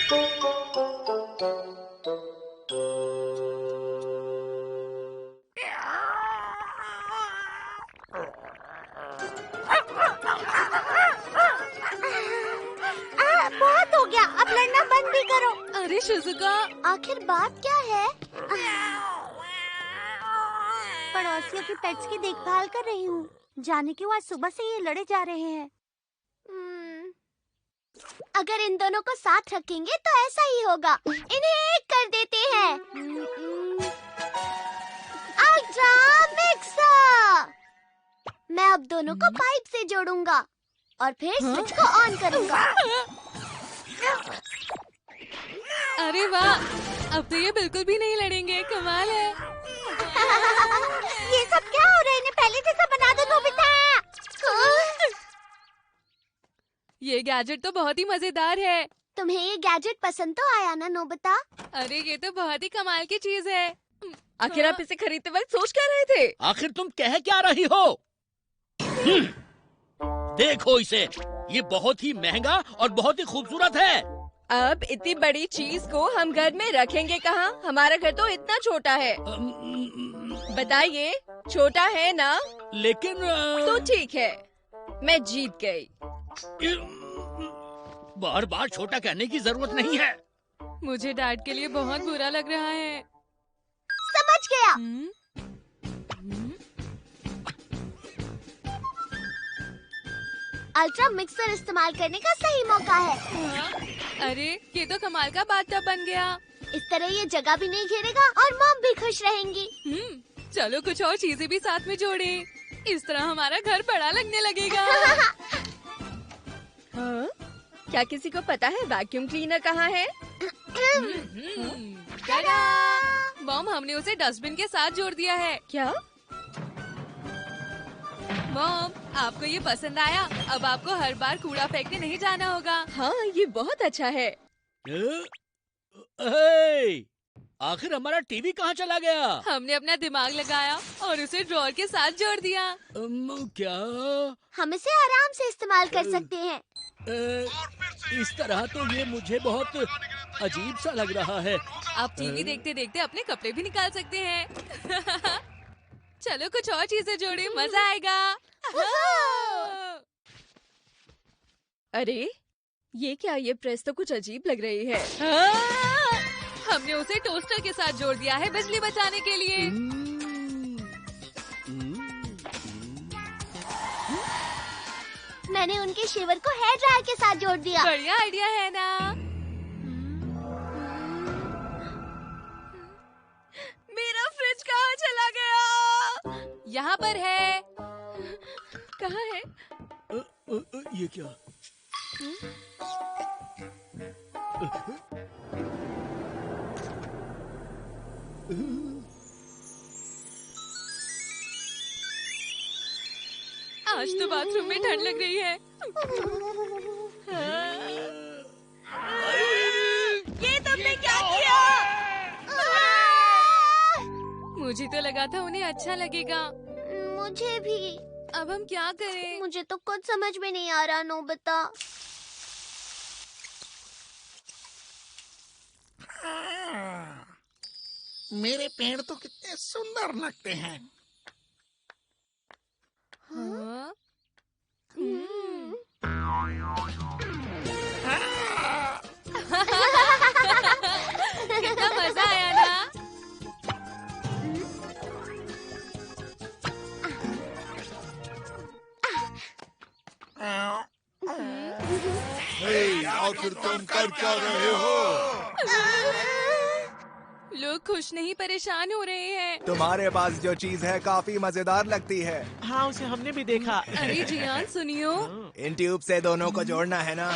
बहुत हो गया, अब लड़ना बंद भी करो। अरे शिज़ुका, आखिर बात क्या है? पड़ोसियों के पेट्स की देखभाल कर रही हूँ। जाने क्यों आज सुबह से ये लड़े जा रहे हैं। अगर इन दोनों को साथ रखेंगे तो ऐसा ही होगा। इन्हें एक कर देते हैं। Ultra mixer. मैं अब दोनों को पाइप से जोड़ूंगा और फिर स्विच को ऑन करूंगा। अरे वाह, अब तो ये बिल्कुल भी नहीं लड़ेंगे। कमाल है। ये सब क्या हो रहा है? इन्हें पहले जैसा बना दो नोबिता। ये गैजेट तो बहुत ही मजेदार है। तुम्हें ये गैजेट पसंद तो आया ना नोबिता? अरे ये तो बहुत ही कमाल की चीज है। आखिर आप इसे खरीदते वक्त सोच क्या रहे थे? आखिर तुम कह क्या रही हो? देखो इसे, ये बहुत ही महंगा और बहुत ही खूबसूरत है। अब इतनी बड़ी चीज को हम घर में रखेंगे कहाँ? हमारा घर तो इतना छोटा है। बताइए, छोटा है ना? लेकिन तो ठीक है, मैं जीत गई। बार बार छोटा कहने की जरूरत नहीं है। मुझे डैड के लिए बहुत बुरा लग रहा है। समझ गया। अल्ट्रा मिक्सर इस्तेमाल करने का सही मौका है। अरे ये तो कमाल का बाथटब बन गया। इस तरह ये जगह भी नहीं घेरेगा और मॉम भी खुश रहेंगी। चलो कुछ और चीजें भी साथ में जोड़े। इस तरह हमारा घर बड़ा लगने लगेगा। हाँ? क्या किसी को पता है वैक्यूम क्लीनर कहाँ है? मॉम, हमने उसे डस्टबिन के साथ जोड़ दिया है। क्या? मॉम, आपको ये पसंद आया? अब आपको हर बार कूड़ा फेंकने नहीं जाना होगा। हाँ, ये बहुत अच्छा है। आखिर हमारा टीवी कहाँ चला गया? हमने अपना दिमाग लगाया और उसे ड्रॉअर के साथ जोड़ दिया। क्या? हम इसे आराम से इस्तेमाल कर सकते हैं। इस तरह तो ये मुझे बहुत अजीब सा लग रहा है। आप टीवी देखते देखते अपने कपड़े भी निकाल सकते हैं। चलो कुछ और चीजें जोड़े, मजा आएगा। अरे ये क्या? ये प्रेस तो कुछ अजीब लग रही है। हमने उसे टोस्टर के साथ जोड़ दिया है बिजली बचाने के लिए। मैंने उनके शेवर को हेयर ड्रायर के साथ जोड़ दिया। बढ़िया आइडिया है ना? मेरा फ्रिज कहाँ चला गया? यहाँ पर है। कहाँ है? ये क्या? आज तो बाथरूम में ठंड लग रही है। ये तुमने क्या किया? मुझे तो लगा था उन्हें अच्छा लगेगा। मुझे भी। अब हम क्या करें? मुझे तो कुछ समझ में नहीं आ रहा नोबिता। मेरे पेड़ तो कितने सुंदर लगते हैं। हाँ? कितना मजा आया ना? आखिर तुम कर क्या रहे हो? लोग खुश नहीं परेशान हो रहे हैं। तुम्हारे पास जो चीज है काफी मजेदार लगती है। हाँ, उसे हमने भी देखा। अरे जियान सुनियो। इन ट्यूब से दोनों को जोड़ना है ना?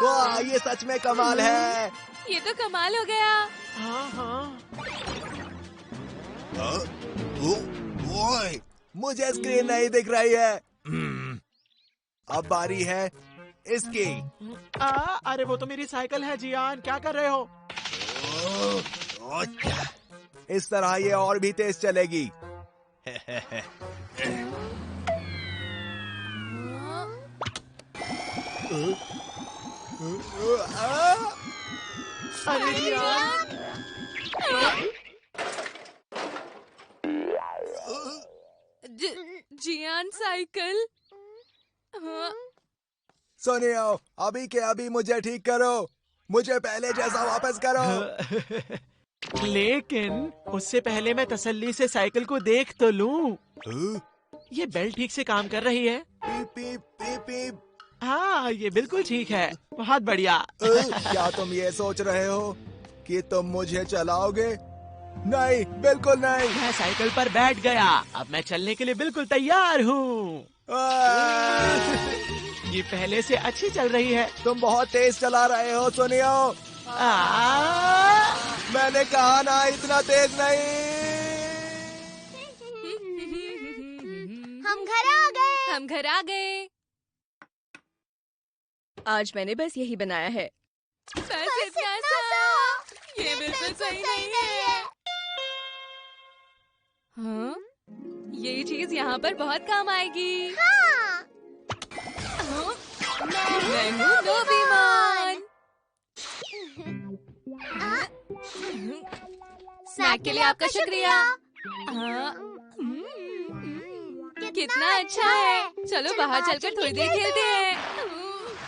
वाह, ये सच में कमाल है। ये तो कमाल हो गया। हाँ हाँ। ओए, मुझे स्क्रीन नहीं दिख रही है। अब बारी है इसकी। अरे वो तो मेरी साइकिल है जियान, क्या कर रहे हो? इस तरह ये और भी तेज चलेगी। अरे जियान, जियान साइकिल। हाँ, सुनियो, अभी के अभी मुझे ठीक करो, मुझे पहले जैसा वापस करो। लेकिन उससे पहले मैं तसल्ली से साइकिल को देख तो लूं। ये बेल्ट ठीक से काम कर रही है? पीप पीप पीप पीप। हाँ, ये बिल्कुल ठीक है। बहुत बढ़िया। क्या तुम ये सोच रहे हो कि तुम मुझे चलाओगे? नहीं, बिल्कुल नहीं। मैं साइकिल पर बैठ गया। अब मैं चलने के लिए बिल्कुल तैयार हूँ। ये पहले से अच्छी चल रही है। तुम बहुत तेज चला रहे हो, सुनियो। मैंने कहा ना, इतना तेज नहीं। हम घर आ गए। हम घर आ गए। आज मैंने बस यही बनाया है। बस इतना सा। ये बिल्कुल सही नहीं है। हाँ? ये चीज यहाँ पर बहुत काम आएगी। हाँ। हाँ? मैं हूँ डोरेमोन। स्नैक के लिए आपका शुक्रिया। हाँ? कितना अच्छा है। चलो बाहर चलकर थोड़ी देर खेलते हैं।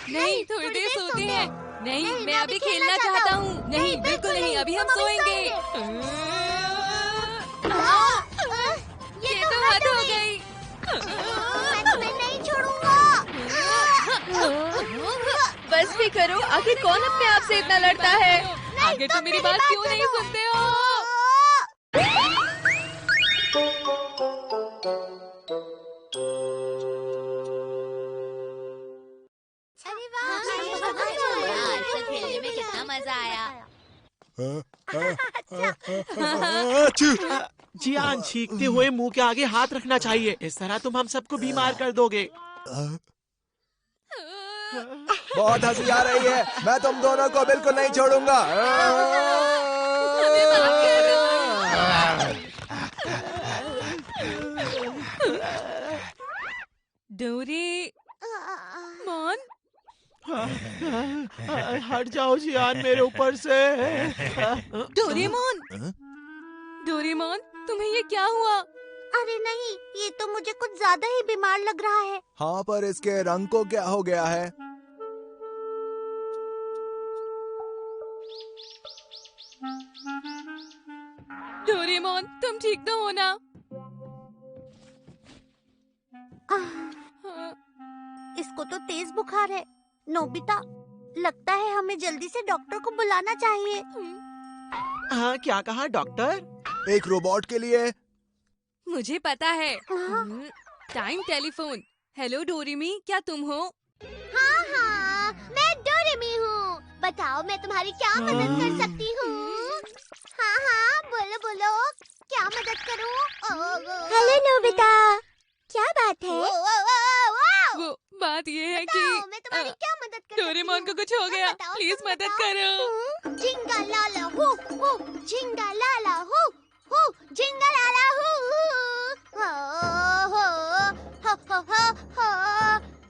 नहीं, थोड़ी देर सोते हैं। नहीं, मैं अभी खेलना चाहता हूँ। नहीं, बिल्कुल नहीं, अभी हम सोएंगे। ये तो हद हो गई। मैं तुम्हें नहीं छोड़ूंगा। बस भी करो, आखिर कौन अपने आप से इतना लड़ता है? आगे तुम मेरी बात क्यों नहीं सुनते हो? अरे वाह, खेलने में कितना मजा आया। जियान, छींकते हुए मुंह के आगे हाथ रखना चाहिए। इस तरह तुम हम सबको बीमार कर दोगे। बहुत हंसी आ रही है। मैं तुम दोनों को बिल्कुल नहीं छोड़ूंगा। हमें माफ करो। डोरेमोन, हट जाओ जियान मेरे ऊपर से। डोरेमोन, डोरेमोन, तुम्हें ये क्या हुआ? अरे नहीं, ये तो मुझे कुछ ज्यादा ही बीमार लग रहा है। हाँ, पर इसके रंग को क्या हो गया है? डोरेमोन, तुम ठीक तो हो ना? हाँ, इसको तो तेज बुखार है। नोबिता, लगता है हमें जल्दी से डॉक्टर को बुलाना चाहिए। हाँ, क्या कहा डॉक्टर? एक रोबोट के लिए? मुझे पता है। हाँ? Time telephone. हेलो डोरेमी, क्या तुम हो? हाँ हाँ, मैं डोरेमी हूँ। बताओ, मैं तुम्हारी क्या मदद कर सकती हूँ? हाँ हाँ, बोलो बोलो, क्या मदद करूँ? हेलो नोबिता, क्या बात है? वो बात ये है कि मैं तुम्हारी क्या मदद कर सकती डोरेमोन को हूँ? कुछ हो गया। बताओ, प्लीज तुम मदद बताओ। करो। झिंगा लाला हू हू, झिंगा लाला हू हू, झिंगा लाला हू हो हो हो हो,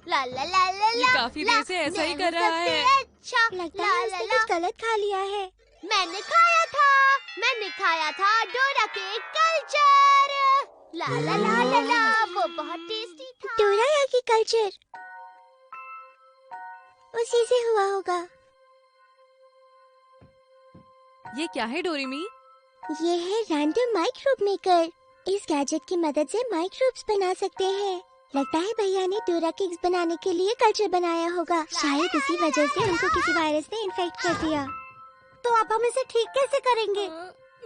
ला ला ला ला ये काफी देर से ऐसा ही कर रहा है। अच्छा लगता है इसने कुछ गलत खा लिया है। मैंने खाया था डोरा के कल्चर। ला ला ला ला ला, वो बहुत टेस्टी था। डोरा की कल्चर उसी से हुआ होगा। ये क्या है डोरेमी? ये है रैंडम माइक्रोब मेकर। इस गैजेट की मदद से माइक्रोब्स बना सकते हैं। लगता है भैया ने डोरा केक्स बनाने के लिए कल्चर बनाया होगा। शायद इसी वजह से उनको किसी वायरस ने इन्फेक्ट कर दिया। तो अब हम इसे ठीक कैसे करेंगे?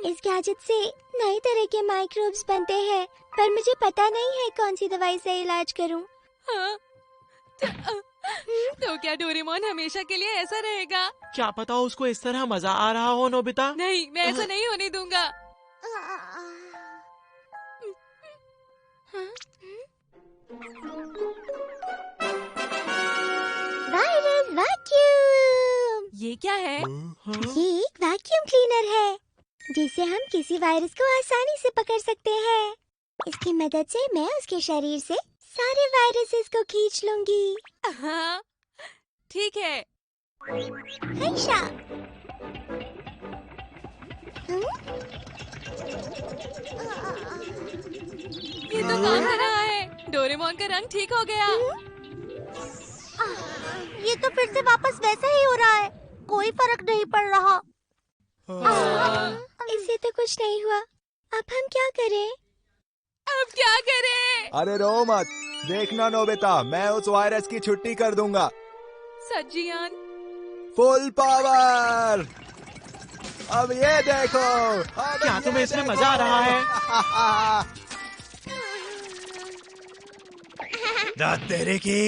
इस गैजेट से नए तरह के माइक्रोब्स बनते हैं, पर मुझे पता नहीं है कौन सी दवाई से इलाज करूं। हाँ? तो क्या डोरेमोन हमेशा के लिए ऐसा रहेगा? क्या पता उसको इस तरह मजा आ रहा हो नोबिता। नहीं, मैं ऐसा नहीं होने दूंगा। Virus vacuum. ये क्या है? ये एक वैक्यूम क्लीनर है, जिससे हम किसी वायरस को आसानी से पकड़ सकते हैं। इसकी मदद से मैं उसके शरीर से सारे वायरसेस को खींच लूंगी। हाँ, ठीक है। हर्षा। ये तो काम कर रहा है। डोरेमोन का रंग ठीक हो गया। ये तो फिर से वापस वैसा ही हो रहा है, कोई फर्क नहीं पड़ रहा। इससे तो कुछ नहीं हुआ। अब हम क्या करें? अब क्या करें? अरे रो मत, देखना नोबिता, मैं उस वायरस की छुट्टी कर दूंगा। सच जियान? Full power. अब ये देखो। क्या तुम्हें इसमें मजा आ रहा है? दांत तेरे की।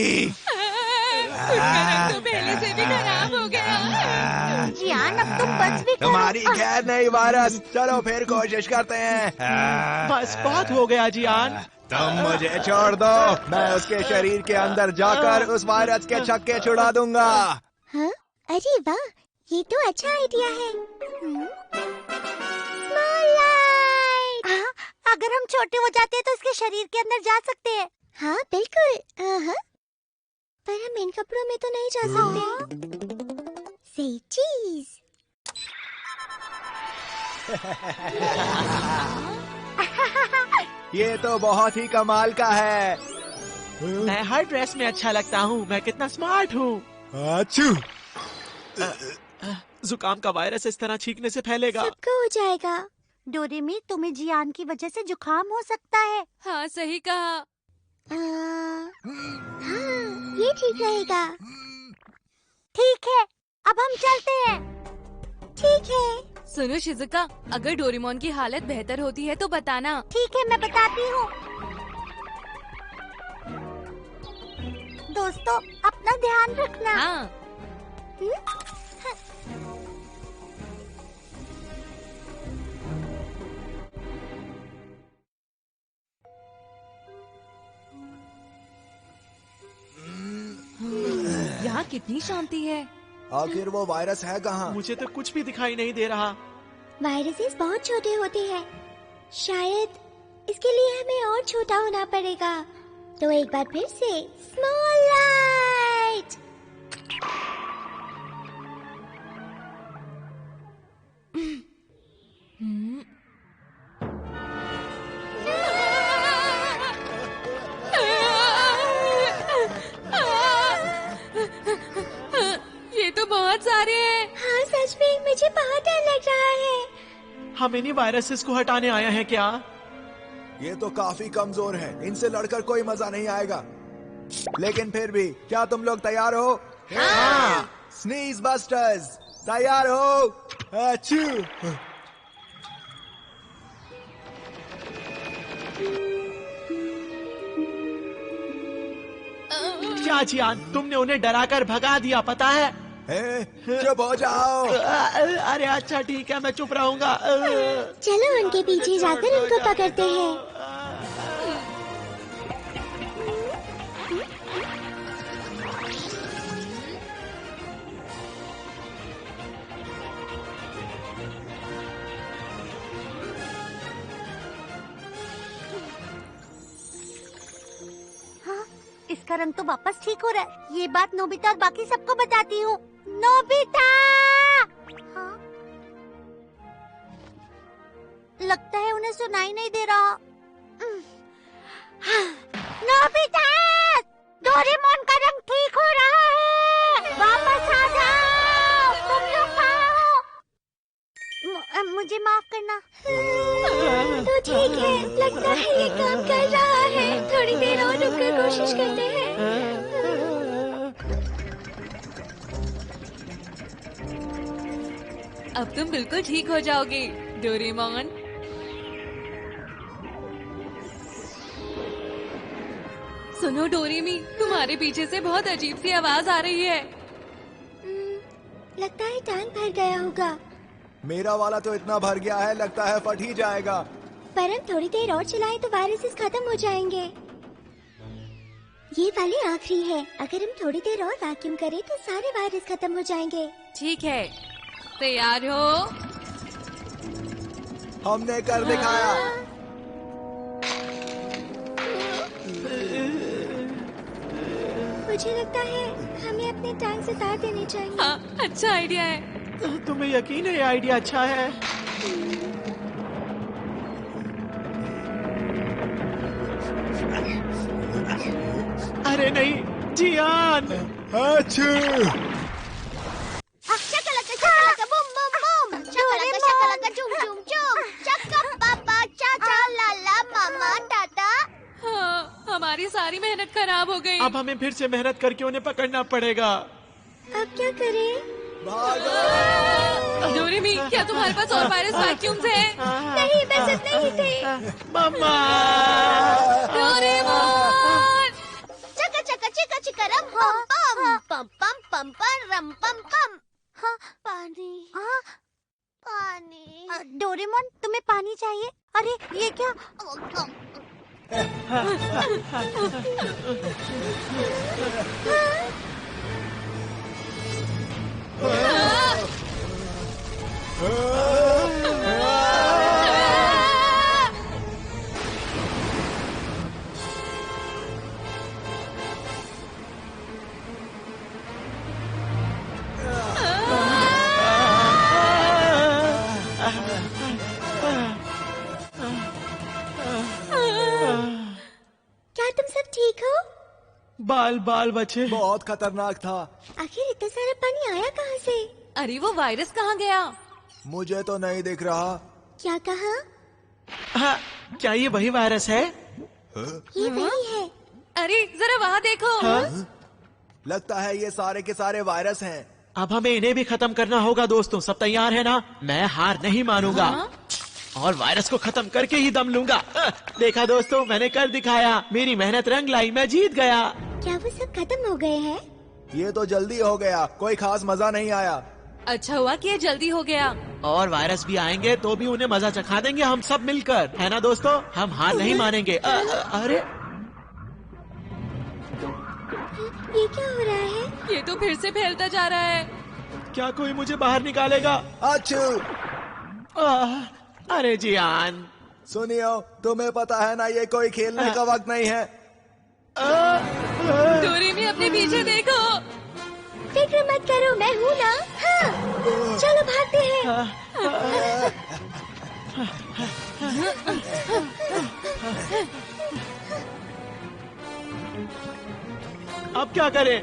उसका रंग तो पहले से भी खराब हो गया। जियान, अब तुम बच भी करो। तुम्हारी खैर नहीं वायरस, चलो फिर कोशिश करते हैं। बस बहुत हो गया जियान। तुम मुझे छोड़ दो, मैं उसके शरीर के अंदर जाकर उस वायरस के छक्के छुड़ा दूंगा। हाँ? अरे वाह, ये तो अच्छा आइडिया है। Small light. अगर हम छोटे हो जाते हैं तो इसके शरीर के अंदर जा सकते हैं। हाँ बिल्कुल। पर हम इन कपड़ों में तो नहीं जा सकते। सही चीज। ये तो बहुत ही कमाल का है। मैं हर ड्रेस में अच्छा लगता हूँ। मैं कितना स्मार्ट हूँ। आचू। जुकाम का वायरस इस तरह छींकने से फैलेगा। सबको हो जाएगा। डोरेमी, तुम्हें जियान की वजह से जुकाम हो सकता है। हाँ, सही कहा। हाँ, ये ठीक रहेगा। ठीक है, अब हम चलते हैं। ठीक है। सुनो शिजुका, अगर डोरेमोन की हालत बेहतर होती है तो बताना। ठीक है, मैं बताती हूँ। दोस्तों, अपना ध्यान रखना। हाँ। यहाँ कितनी शांति है। आखिर वो वायरस है कहाँ? मुझे तो कुछ भी दिखाई नहीं दे रहा। वायरसेस बहुत छोटे होते हैं, शायद इसके लिए हमें और छोटा होना पड़ेगा। तो एक बार फिर से स्मॉल लाइट। ये तो बहुत सारे हैं। हाँ सच में, मुझे बहुत डर लग रहा है। हम इन्हीं वायरसेस को हटाने आए हैं क्या? ये तो काफी कमजोर है, इनसे लड़कर कोई मजा नहीं आएगा। लेकिन फिर भी, क्या तुम लोग तैयार हो? हाँ। स्नीज बस्टर्स, तैयार हो? आचू। क्या जियान, तुमने उन्हें डराकर भगा दिया, पता है? चुप हो जाओ। अरे अच्छा ठीक है, मैं चुप रहूंगा। चलो उनके पीछे जाकर उनको पकड़ते हैं। इसका रंग तो वापस ठीक हो रहा है। ये बात नोबिता और बाकी सबको बताती हूँ। नोबिता! हाँ? लगता है उन्हें सुनाई नहीं दे रहा। नोबिता! डोरेमोन का रंग ठीक हो रहा है। वापस आ जाओ। तुम लोग कहाँ हो? मुझे माफ करना। तो ठीक है, लगता है ये काम कर रहा है। थोड़ी देर और रुककर कोशिश करते हैं। अब तुम बिल्कुल ठीक हो जाओगे डोरेमोन। सुनो डोरेमी, तुम्हारे पीछे से बहुत अजीब सी आवाज आ रही है। लगता है टैंक भर गया होगा। मेरा वाला तो इतना भर गया है, लगता है फट ही जाएगा। पर हम थोड़ी देर और चलाएं तो वायरसेस खत्म हो जाएंगे। ये वाली आखिरी है। अगर हम थोड़ी देर और वैक्यूम करें तो सारे वायरस खत्म हो जाएंगे। ठीक है, तैयार हो? हमने कर दिखाया। मुझे लगता है हमें अपने टैंक से तार देने चाहिए। हाँ, अच्छा आइडिया है। तुम्हें यकीन है ये आइडिया अच्छा है? अरे नहीं, जियान! शक्लका शक्लका बूम बूम बूम, शक्लका शक्लका झूम झूम झूम, चक्का पापा चाचा लाला मामा टाटा। हाँ, हमारी सारी मेहनत खराब हो गई। अब हमें फिर से मेहनत करके उन्हें पकड़ना पड़ेगा। अब क्या करें? डोरेमी, क्या तुम्हारे पास और वायरस वैक्यूम्स हैं? नहीं, बस इतने ही थे। मम्मा! डोरेमोन! चका चका चिका चिका रम पम पम पम पम पम पम रम पम पम। हाँ, पानी पानी। डोरेमोन, तुम्हें पानी चाहिए? अरे ये क्या? क्या तुम सब ठीक हो? बाल बाल बचे। बहुत खतरनाक था। आखिर इतना सारा पानी आया कहाँ से? अरे वो वायरस कहाँ गया? मुझे तो नहीं दिख रहा। क्या कहा? हाँ, क्या ये वही वायरस है? ये वही है। अरे जरा वहाँ देखो। हाँ? लगता है ये सारे के सारे वायरस हैं। अब हमें इन्हें भी खत्म करना होगा दोस्तों। सब तैयार है ना? मैं हार नहीं मानूंगा। और वायरस को खत्म करके ही दम लूंगा। देखा दोस्तों, मैंने कर दिखाया। मेरी मेहनत रंग लाई, मैं जीत गया। क्या वो सब खत्म हो गए हैं? ये तो जल्दी हो गया, कोई खास मजा नहीं आया। अच्छा हुआ कि ये जल्दी हो गया। और वायरस भी आएंगे तो भी उन्हें मजा चखा देंगे हम सब मिलकर, है ना दोस्तों? हम हार नहीं मानेंगे। अरे ये क्या हो रहा है? ये तो फिर से फैलता जा रहा है। क्या कोई मुझे बाहर निकालेगा? अच्छू, अरे जियान! सुनियो, तुम्हें पता है ना ये कोई खेलने का वक्त नहीं है। डोरेमी, अपने पीछे देखो। फिक्र मत करो, मैं हूँ ना। हाँ, चलो भागते हैं। अब क्या करें?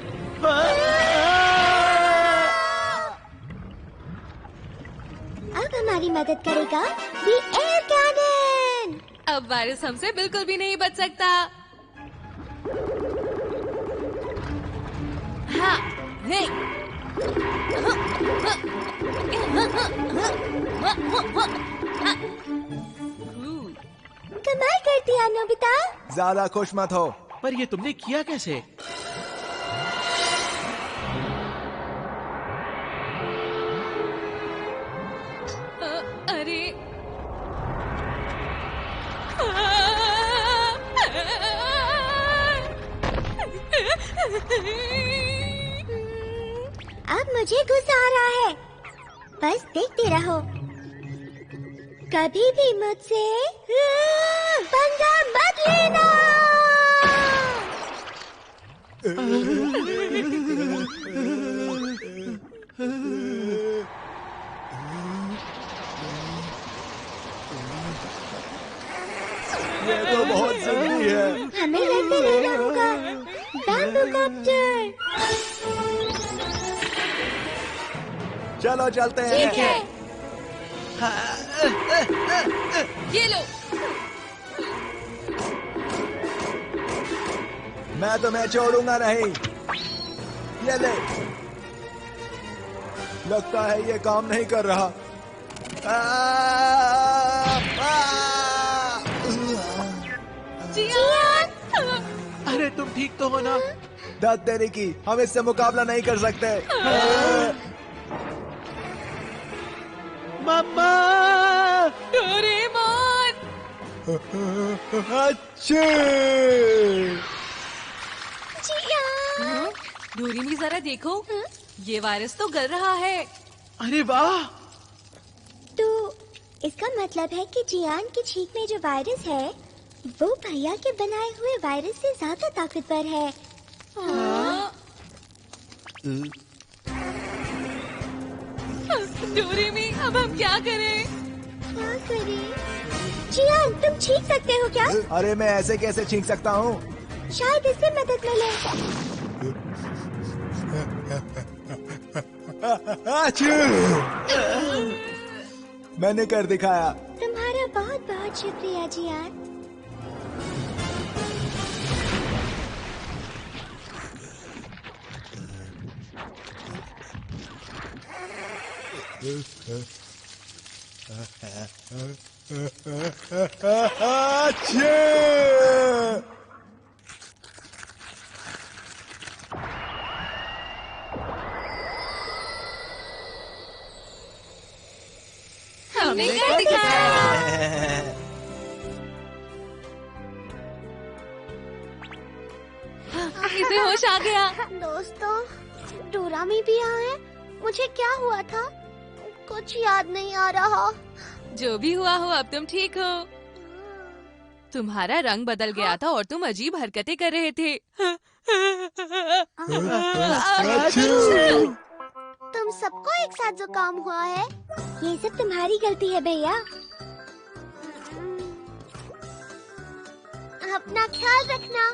अब हमारी मदद करेगा दी एयर कैनन। अब वायरस हमसे बिल्कुल भी नहीं बच सकता। हाँ, नहीं। कमाल कर दिया नोबिता। ज्यादा खुश मत हो। पर ये तुमने किया कैसे? अरे अब मुझे गुस्सा आ रहा है। बस देखते रहो। कभी भी मुझसे पंगा मत लेना। ये तो बहुत जरूरी है। हमें लड़ते रहना होगा। Bamboo copter. चलो चलते हैं। ठीक है। ये लो। मैं तुम्हें छोड़ूंगा नहीं। ये ले। लगता है ये काम नहीं कर रहा। जियान! अरे तुम ठीक तो हो ना? दत तेरी की, हम इससे मुकाबला नहीं कर सकते। मम्मा! डोरेमोन! अच्छे। डोरेमी, जरा देखो। ये वायरस तो गल रहा है। अरे वाह! तो इसका मतलब है कि जियान की छींक में जो वायरस है वो भैया के बनाए हुए वायरस से ज्यादा ताकतवर है। हाँ? डोरेमी, अब हम क्या करें? क्या करें? जियान, तुम छींक सकते हो क्या? अरे मैं ऐसे कैसे छींक सकता हूँ? शायद इससे मदद मिले। आच्छू! मैंने कर दिखाया। तुम्हारा बहुत बहुत शुक्रिया जियान। आच्छू! हमने क्या दिखाया? इसे होश आ गया। दोस्तों, डोरामी भी यहाँ है। मुझे क्या हुआ था? कुछ याद नहीं आ रहा। जो भी हुआ हो, अब तुम ठीक हो। तुम्हारा रंग बदल गया था और तुम अजीब हरकतें कर रहे थे। तुम सबको एक साथ जुकाम हुआ है। ये सब तुम्हारी गलती है भैया। अपना ख्याल रखना।